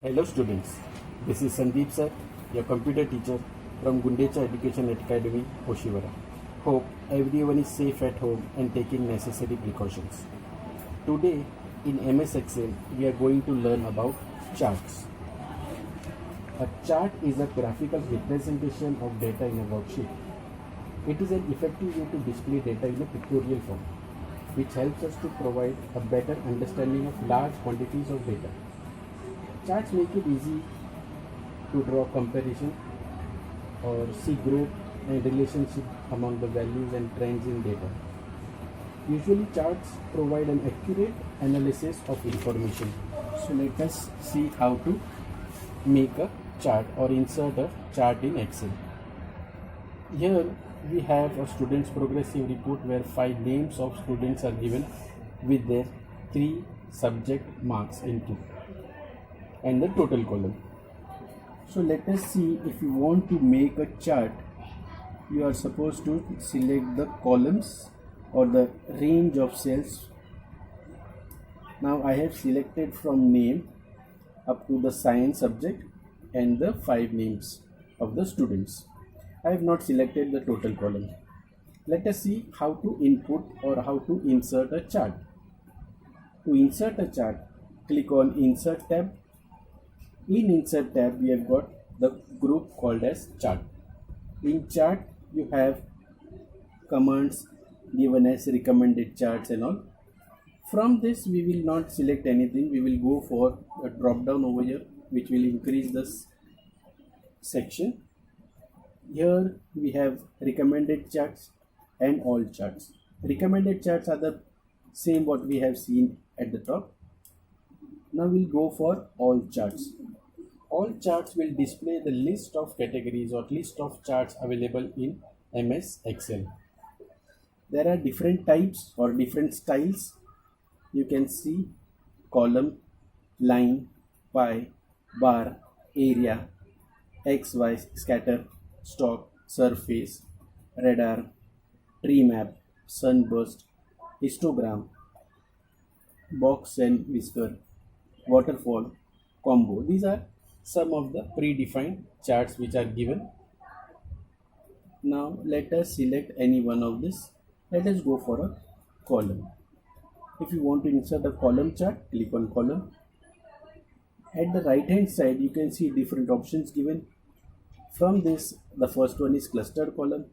Hello students, this is Sandeep sir, your computer teacher from Gundecha Education Academy, Oshiwara. Hope everyone is safe at home and taking necessary precautions. Today in MS Excel we are going to learn about charts. A chart is a graphical representation of data in a worksheet. It is an effective way to display data in a pictorial form, which helps us to provide a better understanding of large quantities of data. Charts make it easy to draw comparison or see growth and relationship among the values and trends in data. Usually charts provide an accurate analysis of information. So let us see how to make a chart or insert a chart in Excel. Here we have a student's progressive report where 5 names of students are given with their 3 subject marks into and the total column. So let us see, if you want to make a chart, you are supposed to select the columns or the range of cells. Now I have selected from name up to the science subject and the 5 names of the students. I have not selected the total column. Let us see how to input or how to insert a chart. To insert a chart, click on Insert tab. In Insert tab, we have got the group called as chart. In chart, you have commands given as recommended charts and all. From this, we will not select anything. We will go for a drop down over here, which will increase this section. Here we have recommended charts and all charts. Recommended charts are the same what we have seen at the top. Now we'll go for all charts. All charts will display the list of categories or list of charts available in MS Excel. There are different types or different styles. You can see column, line, pie, bar, area, XY, scatter, stock, surface, radar, tree map, sunburst, histogram, box and whisker, waterfall, combo. These are some of the predefined charts which are given. Now let us select any one of this. Let us go for a column. If you want to insert a column chart, click on column. At the right hand side you can see different options given. From this, the first one is clustered column,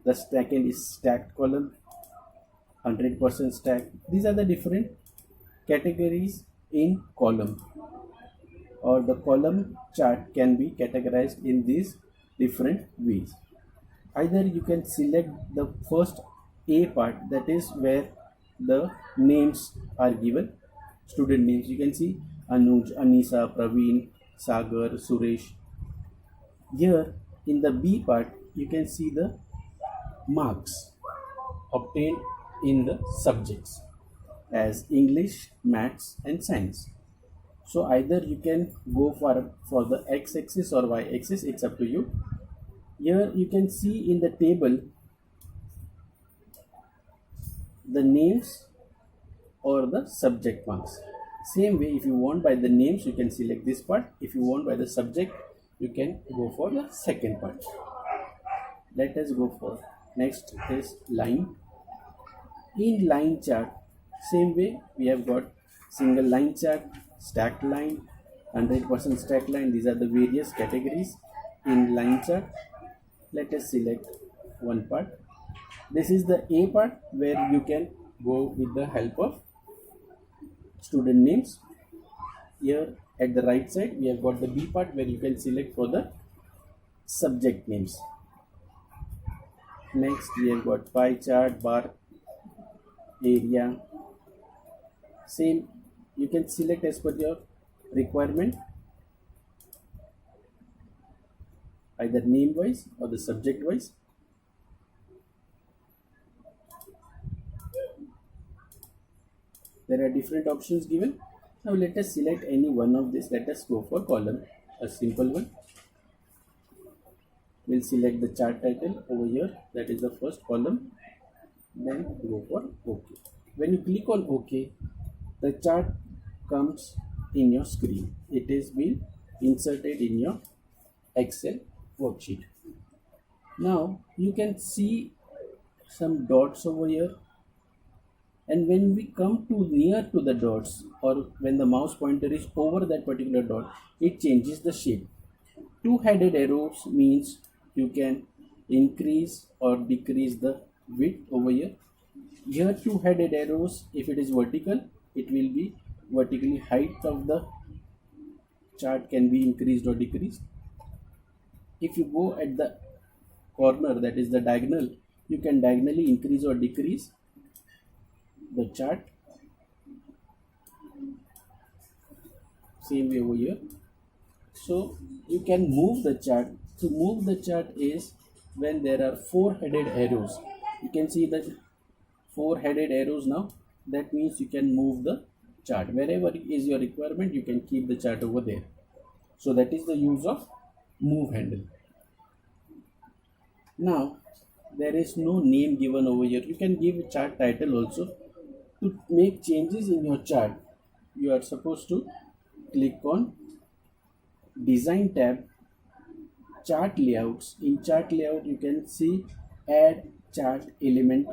the second is stacked column, 100% stacked. These are the different categories in column, or the column chart can be categorized in these different ways. Either you can select the first A part, that is where the names are given, student names. You can see Anuj, Anisa, Praveen, Sagar, Suresh. Here in the B part you can see the marks obtained in the subjects as English, Maths and Science. So either you can go for the x-axis or y-axis, it's up to you. Here you can see in the table the names or the subject marks. Same way, if you want by the names you can select this part. If you want by the subject you can go for the second part. Let us go for next is line. In line chart, same way, we have got single line chart, stacked line, 100% stacked line. These are the various categories in line chart. Let us select one part. This is the A part where you can go with the help of student names. Here at the right side we have got the B part where you can select for the subject names. Next we have got pie chart, bar, area. Same, you can select as per your requirement, either name wise or the subject wise. There are different options given. Now let us select any one of this. Let us go for column, a simple one. We'll select the chart title over here, that is the first column. Then go for OK. When you click on OK, the chart comes in your screen. It is been inserted in your Excel worksheet. Now you can see some dots over here, and when we come to near to the dots, or when the mouse pointer is over that particular dot, it changes the shape. Two-headed arrows means you can increase or decrease the width over here. Here two-headed arrows, if it is vertical, it will be vertically height of the chart can be increased or decreased. If you go at the corner, that is the diagonal, you can diagonally increase or decrease the chart. Same way over here. So you can move the chart. To move the chart is when there are four-headed arrows. You can see that four-headed arrows now. That means you can move the chart. Wherever is your requirement, you can keep the chart over there. So that is the use of move handle. Now there is no name given over here. You can give a chart title also. To make changes in your chart, you are supposed to click on Design tab, Chart Layouts. In Chart Layout, you can see Add Chart Element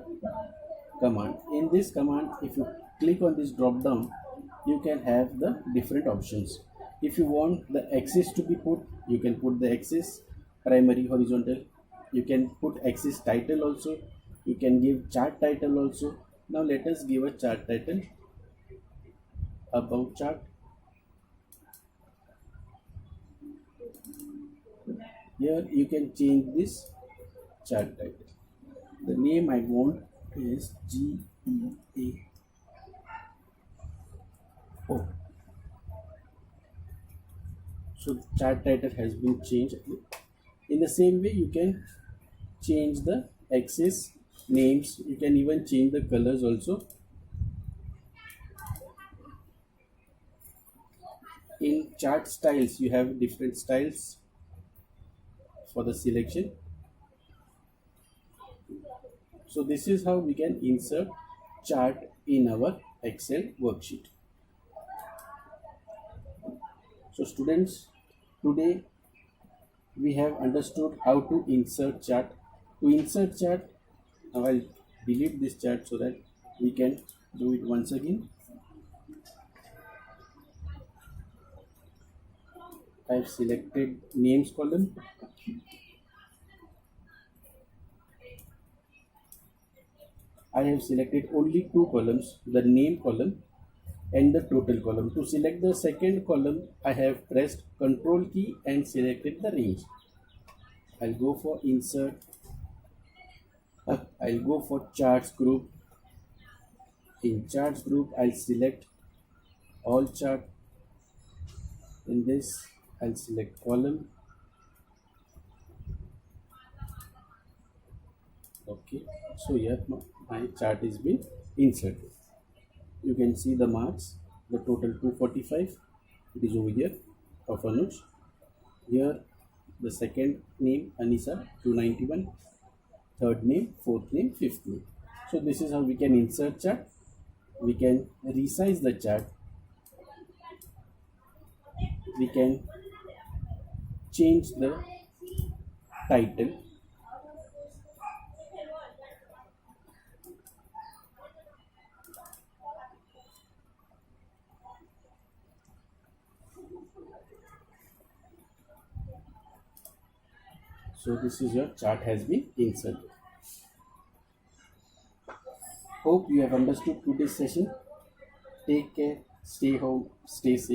command. In this command, if you click on this drop down, you can have the different options. If you want the axis to be put, you can put the axis, primary, horizontal. You can put axis title also. You can give chart title also. Now let us give a chart title, About Chart. Here you can change this chart title. The name I want is GEAO. So chart title has been changed. In the same way, you can change the axis names. You can even change the colors also. In chart styles, you have different styles for the selection. So this is how we can insert chart in our Excel worksheet. So students, today we have understood how to insert chart. To insert chart, now I'll delete this chart so that we can do it once again. I've selected names column. I have selected only two columns, the name column and the total column. To select the second column, I have pressed Ctrl key and selected the range. I'll go for insert. I'll go for charts group. In charts group, I'll select all chart. In this, I'll select column. Okay, so here my chart is being inserted. You can see the marks, the total 245, it is over here of Anuj. Here the second name Anisa 291, third name, fourth name, fifth name. So this is how we can insert chart. We can resize the chart. We can change the title. So this is your chart has been inserted. Hope you have understood today's session. Take care, stay home, stay safe.